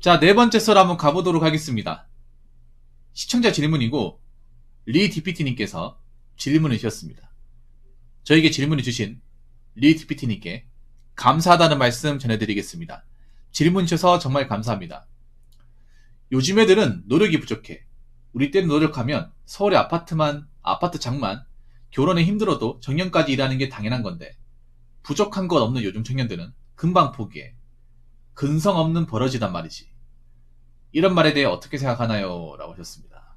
자, 네 번째 썰 한번 가보도록 하겠습니다. 시청자 질문이고, 리 DPT님께서 질문을 주셨습니다. 저에게 질문을 주신 리 DPT님께 감사하다는 말씀 전해드리겠습니다. 질문 주셔서 정말 감사합니다. 요즘 애들은 노력이 부족해. 우리 때는 노력하면 서울의 아파트 장만, 결혼에 힘들어도 정년까지 일하는 게 당연한 건데, 부족한 것 없는 요즘 청년들은 금방 포기해. 근성 없는 버러지단 말이지. 이런 말에 대해 어떻게 생각하나요? 라고 하셨습니다.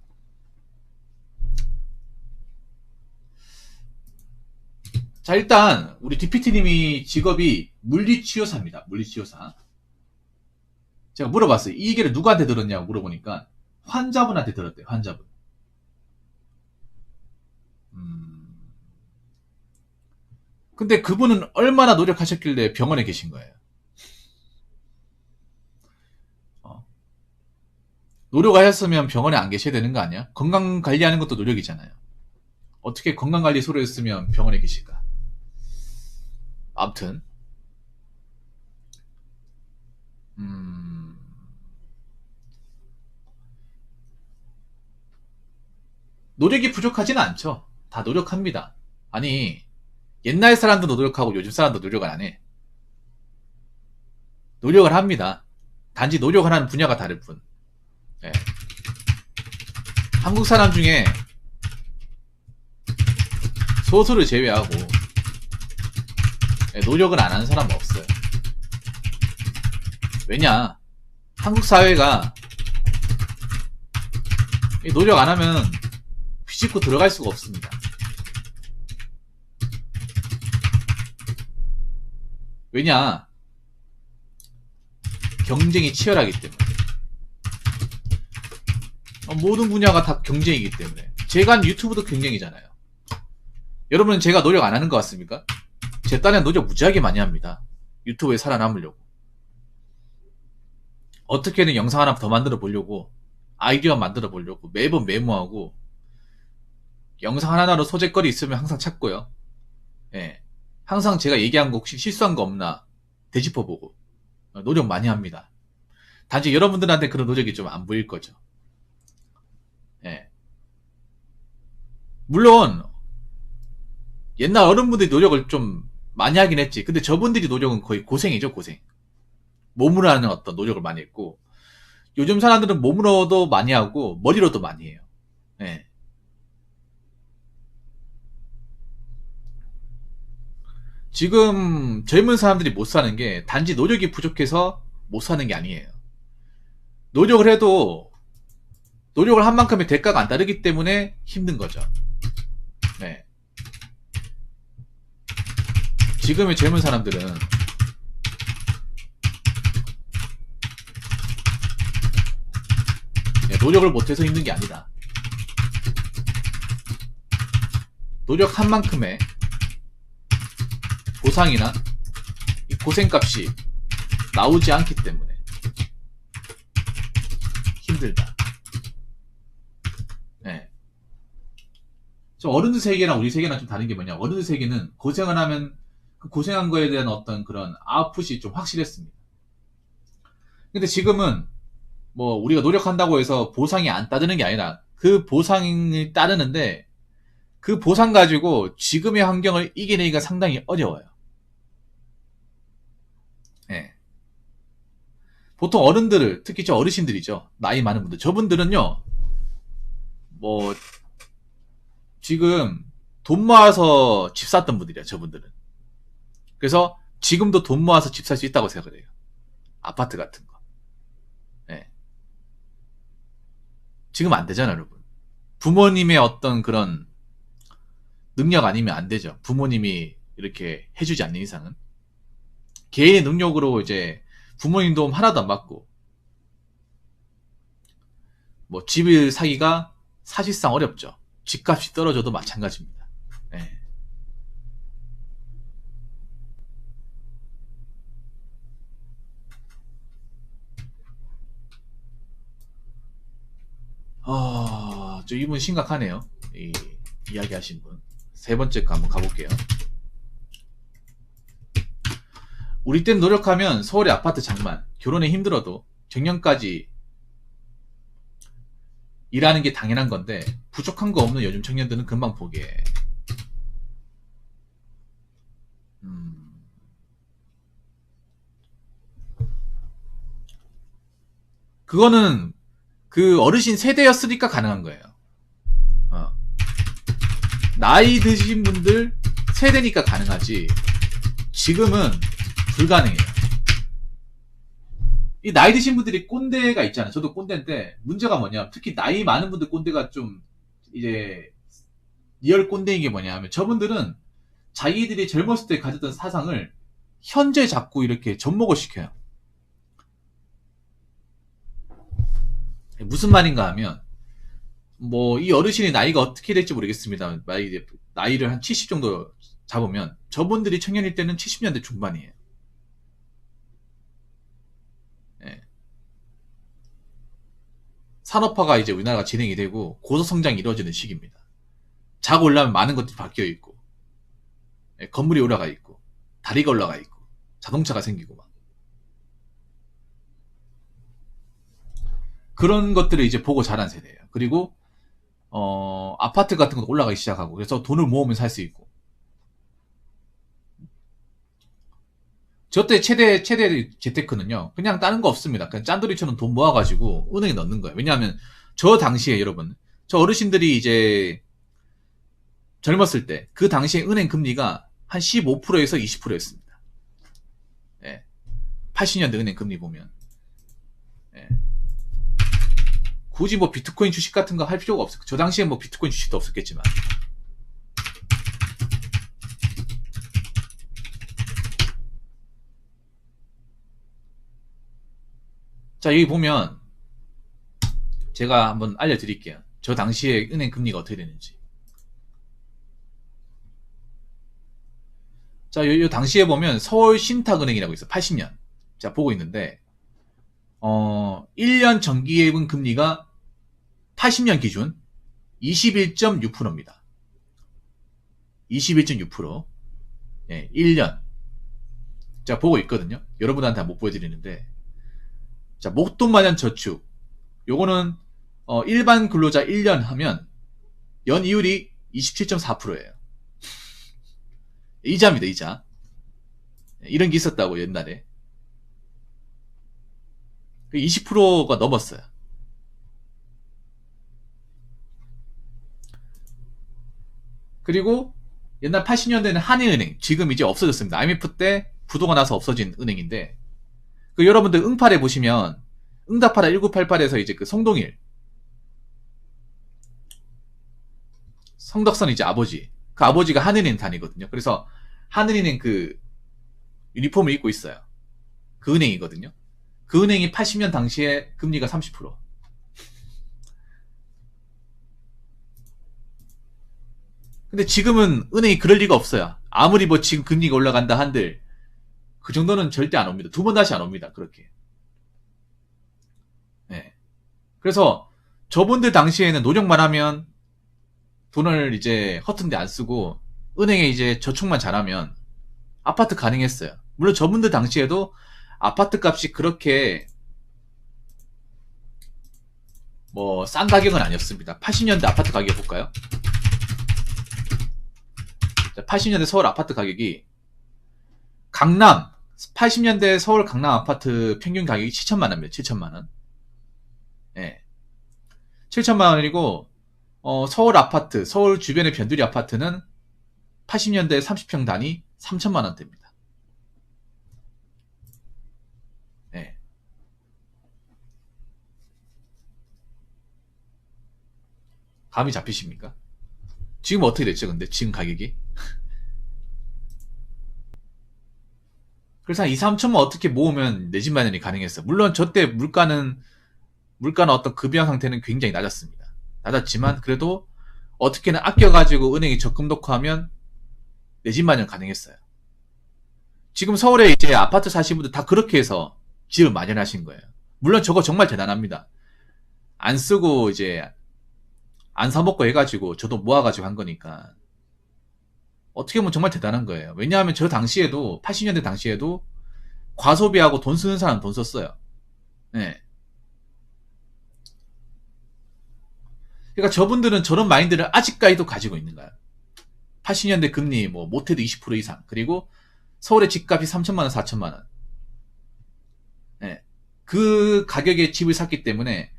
자, 일단 우리 DPT님이 직업이 물리치료사입니다. 물리치료사. 제가 물어봤어요. 이 얘기를 누구한테 들었냐고 물어보니까 환자분한테 들었대요. 환자분. 근데 그분은 얼마나 노력하셨길래 병원에 계신 거예요. 노력하셨으면 병원에 안 계셔야 되는 거 아니야? 건강 관리하는 것도 노력이잖아요. 어떻게 건강 관리 소로 했으면 병원에 계실까? 아무튼 노력이 부족하지는 않죠. 다 노력합니다. 아니, 옛날 사람도 노력하고 요즘 사람도 노력을 안 해. 노력을 합니다. 단지 노력을 하는 분야가 다를 뿐. 네. 한국 사람 중에 소수를 제외하고 노력을 안 하는 사람은 없어요. 왜냐? 한국 사회가 노력 안 하면 비집고 들어갈 수가 없습니다. 왜냐? 경쟁이 치열하기 때문에. 모든 분야가 다 경쟁이기 때문에. 제가 한 유튜브도 경쟁이잖아요. 여러분은 제가 노력 안 하는 것 같습니까? 제 딴엔 노력 무지하게 많이 합니다. 유튜브에 살아남으려고. 어떻게든 영상 하나 더 만들어 보려고, 아이디어 만들어 보려고 매번 메모하고, 영상 하나로 소재거리 있으면 항상 찾고요. 예. 항상 제가 얘기한 거 혹시 실수한 거 없나 되짚어보고 노력 많이 합니다. 단지 여러분들한테 그런 노력이 좀 안 보일 거죠. 예. 물론 옛날 어른분들이 노력을 좀 많이 하긴 했지. 근데 저분들이 노력은 거의 고생이죠, 고생. 몸으로 하는 어떤 노력을 많이 했고, 요즘 사람들은 몸으로도 많이 하고 머리로도 많이 해요. 예. 지금 젊은 사람들이 못 사는 게 단지 노력이 부족해서 못 사는 게 아니에요. 노력을 해도 노력을 한 만큼의 대가가 안 따르기 때문에 힘든 거죠. 네. 지금의 젊은 사람들은 노력을 못해서 힘든 게 아니다. 노력한 만큼의 보상이나 이 고생값이 나오지 않기 때문에 힘들다. 네. 좀 어른들 세계랑 우리 세계랑 좀 다른 게 뭐냐? 어른들 세계는 고생을 하면 그 고생한 거에 대한 어떤 그런 아웃풋이 좀 확실했습니다. 근데 지금은 뭐 우리가 노력한다고 해서 보상이 안 따르는 게 아니라 그 보상이 따르는데 그 보상 가지고 지금의 환경을 이겨내기가 상당히 어려워요. 예. 보통 어른들을, 특히 저 어르신들이죠. 나이 많은 분들. 저분들은요, 뭐, 지금 돈 모아서 집 샀던 분들이야, 저분들은. 그래서 지금도 돈 모아서 집 살 수 있다고 생각을 해요. 아파트 같은 거. 예. 지금 안 되잖아, 여러분. 부모님의 어떤 그런 능력 아니면 안 되죠. 부모님이 이렇게 해주지 않는 이상은. 개인의 능력으로 이제 부모님 도움 하나도 안 받고 뭐 집을 사기가 사실상 어렵죠. 집값이 떨어져도 마찬가지입니다. 네. 저 이분 심각하네요. 이 이야기 하신 분. 세 번째 거 한번 가볼게요. 우리 땐 노력하면 서울의 아파트 장만, 결혼에 힘들어도 정년까지 일하는 게 당연한 건데 부족한 거 없는 요즘 청년들은 금방 포기해. 그거는 그 어르신 세대였으니까 가능한 거예요. 나이 드신 분들 세대니까 가능하지. 지금은 불가능해요. 이 나이 드신 분들이 꼰대가 있잖아요. 저도 꼰대인데 문제가 뭐냐, 특히 나이 많은 분들 꼰대가 좀 이제 리얼 꼰대인 게 뭐냐 하면, 저분들은 자기들이 젊었을 때 가졌던 사상을 현재 자꾸 이렇게 접목을 시켜요. 무슨 말인가 하면, 뭐 이 어르신의 나이가 어떻게 될지 모르겠습니다. 나이를 한 70 정도 잡으면 저분들이 청년일 때는 70년대 중반이에요. 예. 산업화가 이제 우리나라가 진행이 되고 고도성장이 이루어지는 시기입니다. 자고 올라면 많은 것들이 바뀌어 있고, 예, 건물이 올라가 있고, 다리가 올라가 있고, 자동차가 생기고 막. 그런 것들을 이제 보고 자란 세대예요. 그리고 아파트 같은 것도 올라가기 시작하고, 그래서 돈을 모으면 살 수 있고. 저 때 최대 재테크는요, 그냥 다른 거 없습니다. 그냥 짠돌이처럼 돈 모아가지고 은행에 넣는 거예요. 왜냐하면 저 당시에 여러분, 저 어르신들이 이제 젊었을 때 그 당시에 은행 금리가 한 15%에서 20%였습니다. 예. 80년대 은행 금리 보면. 예. 굳이 뭐 비트코인 주식 같은 거 할 필요가 없어요. 저 당시에 뭐 비트코인 주식도 없었겠지만. 자, 여기 보면 제가 한번 알려드릴게요. 저 당시에 은행 금리가 어떻게 되는지. 자, 요 당시에 보면 서울신탁은행이라고 있어요. 80년. 자, 보고 있는데 1년 정기예금 금리가 80년 기준 21.6%입니다. 21.6%. 예, 1년. 자, 보고 있거든요. 여러분한테 못 보여드리는데. 자, 목돈마련 저축. 요거는 일반 근로자 1년 하면 연이율이 27.4%예요. 이자입니다, 이자. 이런 게 있었다고, 옛날에. 20%가 넘었어요. 그리고 옛날 80년대는 한해은행, 지금 이제 없어졌습니다. IMF 때 부도가 나서 없어진 은행인데, 그 여러분들 응팔에 보시면 응답하라 1988에서 이제 그 성동일, 성덕선 이제 아버지, 그 아버지가 한은행 다니거든요. 그래서 한은행 그 유니폼을 입고 있어요. 그 은행이거든요. 그 은행이 80년 당시에 금리가 30%. 근데 지금은 은행이 그럴 리가 없어요. 아무리 뭐 지금 금리가 올라간다 한들 그 정도는 절대 안 옵니다. 두 번 다시 안 옵니다. 그렇게. 네. 그래서 저분들 당시에는 노력만 하면 돈을 이제 허튼데 안 쓰고 은행에 이제 저축만 잘하면 아파트 가능했어요. 물론 저분들 당시에도 아파트 값이 그렇게 뭐 싼 가격은 아니었습니다. 80년대 아파트 가격 볼까요? 80년대 서울 아파트 가격이 강남 80년대 서울 강남 아파트 평균 가격이 7천만 원입니다. 7천만 원. 예. 7천만 원이고 서울 아파트, 서울 주변의 변두리 아파트는 80년대 30평 단위 3천만 원대입니다. 예. 감이 잡히십니까? 지금 어떻게 됐죠, 근데? 지금 가격이? 그래서 한 2, 3천만 어떻게 모으면 내 집 마련이 가능했어. 물론 저 때 물가는 어떤 급여 상태는 굉장히 낮았습니다. 낮았지만 그래도 어떻게든 아껴가지고 은행에 적금 넣고 하면 내 집 마련 가능했어요. 지금 서울에 이제 아파트 사시는 분들 다 그렇게 해서 집을 마련하신 거예요. 물론 저거 정말 대단합니다. 안 쓰고 이제 안 사먹고 해가지고 저도 모아가지고 한 거니까 어떻게 보면 정말 대단한 거예요. 왜냐하면 저 당시에도 80년대 당시에도 과소비하고 돈 쓰는 사람 돈 썼어요. 네. 그러니까 저분들은 저런 마인드를 아직까지도 가지고 있는 거야. 80년대 금리 뭐 못해도 20% 이상. 그리고 서울의 집값이 3천만 원, 4천만 원. 네. 그 가격에 집을 샀기 때문에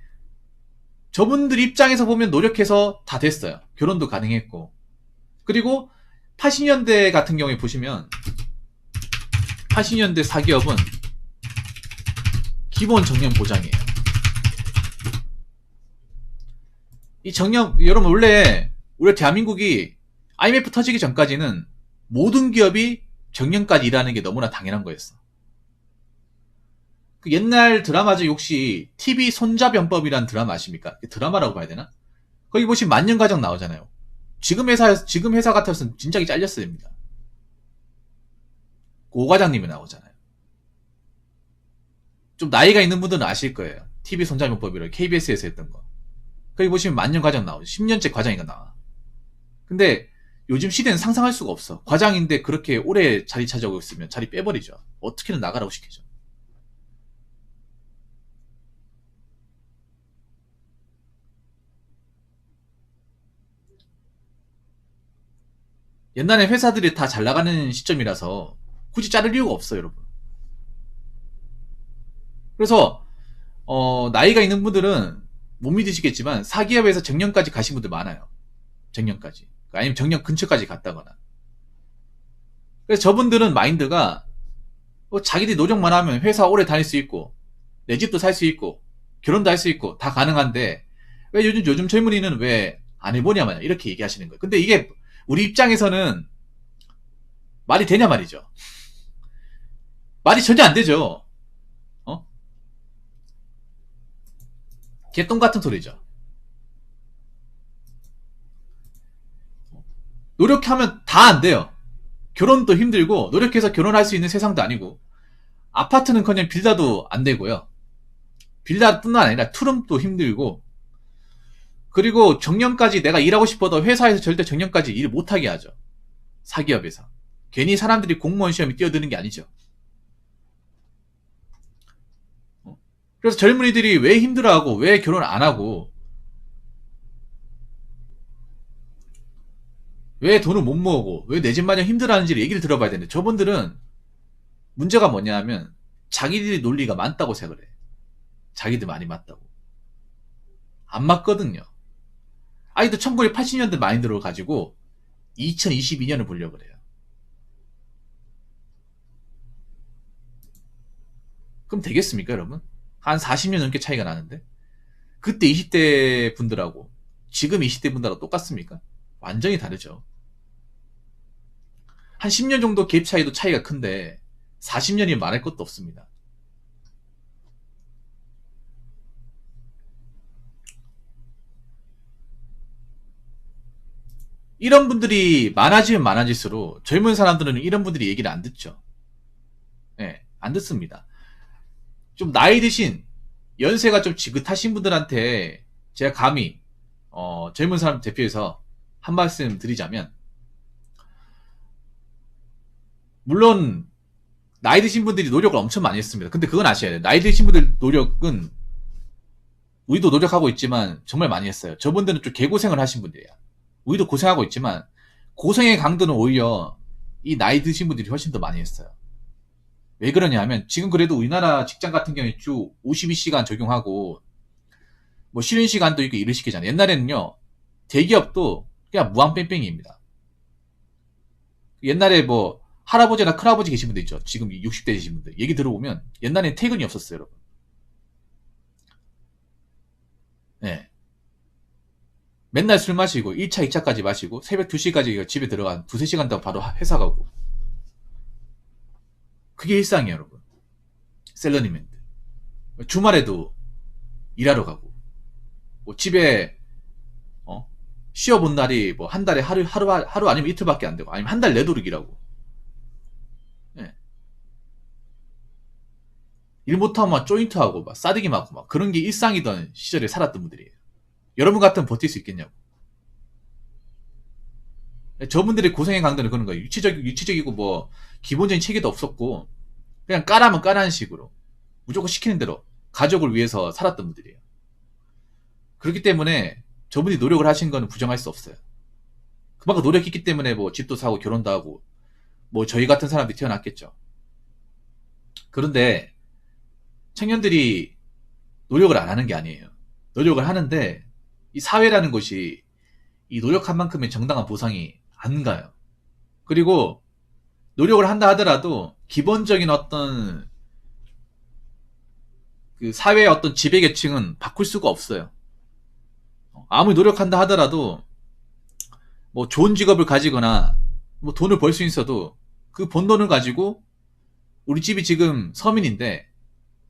저분들 입장에서 보면 노력해서 다 됐어요. 결혼도 가능했고. 그리고 80년대 같은 경우에 보시면 80년대 사기업은 기본 정년 보장이에요. 이 정년, 여러분 원래 우리 대한민국이 IMF 터지기 전까지는 모든 기업이 정년까지 일하는 게 너무나 당연한 거였어. 그 옛날 드라마 중에 혹시 TV 손자병법이라는 드라마 아십니까? 드라마라고 봐야 되나? 거기 보시면 만년가정 나오잖아요. 지금 회사 같았으면 진작에 잘렸어야 됩니다. 고 과장님이 나오잖아요. 좀 나이가 있는 분들은 아실 거예요. TV 손자병법이라고 KBS에서 했던 거. 거기 보시면 만년과장 나오죠. 10년째 과장이가 나와. 근데 요즘 시대는 상상할 수가 없어. 과장인데 그렇게 오래 자리 차지하고 있으면 자리 빼버리죠. 어떻게든 나가라고 시키죠. 옛날에 회사들이 다 잘 나가는 시점이라서 굳이 자를 이유가 없어요, 여러분. 그래서 나이가 있는 분들은 못 믿으시겠지만 사기업에서 정년까지 가신 분들 많아요. 정년까지. 아니면 정년 근처까지 갔다거나. 그래서 저분들은 마인드가 자기들이 노력만 하면 회사 오래 다닐 수 있고 내 집도 살 수 있고 결혼도 할 수 있고 다 가능한데 왜 요즘 젊은이는 왜 안 해보냐마냐 이렇게 얘기하시는 거예요. 근데 이게 우리 입장에서는 말이 되냐 말이죠. 말이 전혀 안 되죠. 개똥 같은 소리죠. 노력하면 다 안 돼요. 결혼도 힘들고 노력해서 결혼할 수 있는 세상도 아니고 아파트는커녕 빌라도 안 되고요. 빌라뿐만 아니라 투룸도 힘들고 그리고 정년까지 내가 일하고 싶어도 회사에서 절대 정년까지 일 못하게 하죠. 사기업에서. 괜히 사람들이 공무원 시험에 뛰어드는 게 아니죠. 그래서 젊은이들이 왜 힘들어하고 왜 결혼 안 하고 왜 돈을 못 모으고 왜 내 집 마련 힘들어하는지를 얘기를 들어봐야 되는데 저분들은 문제가 뭐냐 하면 자기들이 논리가 많다고 생각을 해. 자기들 많이 맞다고. 안 맞거든요. 아이도 1980년대 마인드를 가지고 2022년을 보려고 그래요. 그럼 되겠습니까, 여러분? 한 40년 넘게 차이가 나는데? 그때 20대 분들하고 지금 20대 분들하고 똑같습니까? 완전히 다르죠. 한 10년 정도 갭 차이도 차이가 큰데 40년이 말할 것도 없습니다. 이런 분들이 많아지면 많아질수록 젊은 사람들은 이런 분들이 얘기를 안 듣죠. 예, 안 듣습니다. 좀 나이 드신 연세가 좀 지긋하신 분들한테 제가 감히 젊은 사람 대표해서 한 말씀 드리자면 물론 나이 드신 분들이 노력을 엄청 많이 했습니다. 근데 그건 아셔야 돼요. 나이 드신 분들 노력은 우리도 노력하고 있지만 정말 많이 했어요. 저분들은 좀 개고생을 하신 분들이에요. 우리도 고생하고 있지만 고생의 강도는 오히려 이 나이 드신 분들이 훨씬 더 많이 했어요. 왜 그러냐 하면 지금 그래도 우리나라 직장 같은 경우에 주 52시간 적용하고 뭐 쉬는 시간도 있고 일을 시키잖아요. 옛날에는요 대기업도 그냥 무한뺑뺑이입니다. 옛날에 뭐 할아버지나 큰아버지 계신 분들 있죠. 지금 60대 되신 분들 얘기 들어보면 옛날엔 퇴근이 없었어요, 여러분. 네. 맨날 술 마시고 1차, 2차까지 마시고 새벽 2시까지 집에 들어간 2-3시간 더 바로 회사 가고 그게 일상이에요, 여러분. 셀러리맨들. 주말에도 일하러 가고 뭐 집에 쉬어본 날이 뭐 한 달에 하루 아니면 이틀밖에 안 되고 아니면 한 달 내도록 일하고 네. 일 못하면 막 조인트하고 막 싸대기 맞고 막 그런 게 일상이던 시절에 살았던 분들이에요. 여러분 같으면 버틸 수 있겠냐고. 저분들의 고생의 강도는 그런 거예요. 유치적이고 뭐 기본적인 체계도 없었고 그냥 까라면 까라는 식으로 무조건 시키는 대로 가족을 위해서 살았던 분들이에요. 그렇기 때문에 저분이 노력을 하신 거는 부정할 수 없어요. 그만큼 노력했기 때문에 뭐 집도 사고 결혼도 하고 뭐 저희 같은 사람들이 태어났겠죠. 그런데 청년들이 노력을 안 하는 게 아니에요. 노력을 하는데 이 사회라는 것이 이 노력한 만큼의 정당한 보상이 안 가요. 그리고 노력을 한다 하더라도 기본적인 어떤 그 사회의 어떤 지배계층은 바꿀 수가 없어요. 아무리 노력한다 하더라도 뭐 좋은 직업을 가지거나 뭐 돈을 벌 수 있어도 그 번 돈을 가지고 우리 집이 지금 서민인데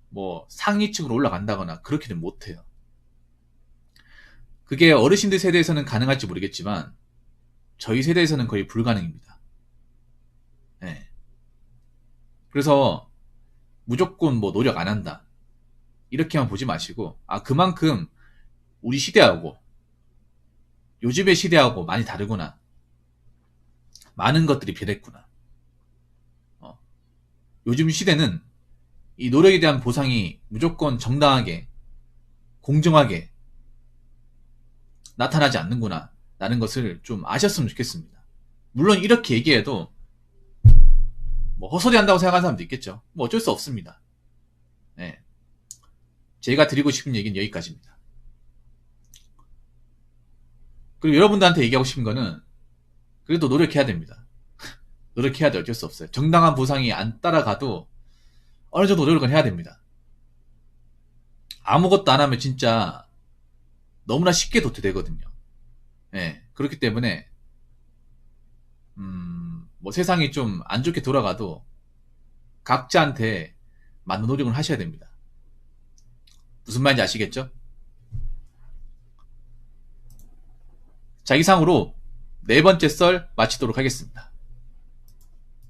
뭐 상위층으로 올라간다거나 그렇게는 못해요. 그게 어르신들 세대에서는 가능할지 모르겠지만 저희 세대에서는 거의 불가능입니다. 네. 그래서 무조건 뭐 노력 안 한다 이렇게만 보지 마시고 그만큼 우리 시대하고 요즘의 시대하고 많이 다르구나. 많은 것들이 변했구나. 요즘 시대는 이 노력에 대한 보상이 무조건 정당하게 공정하게 나타나지 않는구나 라는 것을 좀 아셨으면 좋겠습니다. 물론 이렇게 얘기해도 뭐 헛소리 한다고 생각하는 사람도 있겠죠. 뭐 어쩔 수 없습니다. 네. 제가 드리고 싶은 얘기는 여기까지입니다. 그리고 여러분들한테 얘기하고 싶은 거는 그래도 노력해야 됩니다. 노력해야 돼. 어쩔 수 없어요. 정당한 보상이 안 따라가도 어느 정도 노력은 해야 됩니다. 아무것도 안 하면 진짜 너무나 쉽게 도태되거든요. 네, 그렇기 때문에 뭐 세상이 좀 안 좋게 돌아가도 각자한테 맞는 노력을 하셔야 됩니다. 무슨 말인지 아시겠죠? 자, 이상으로 네 번째 썰 마치도록 하겠습니다.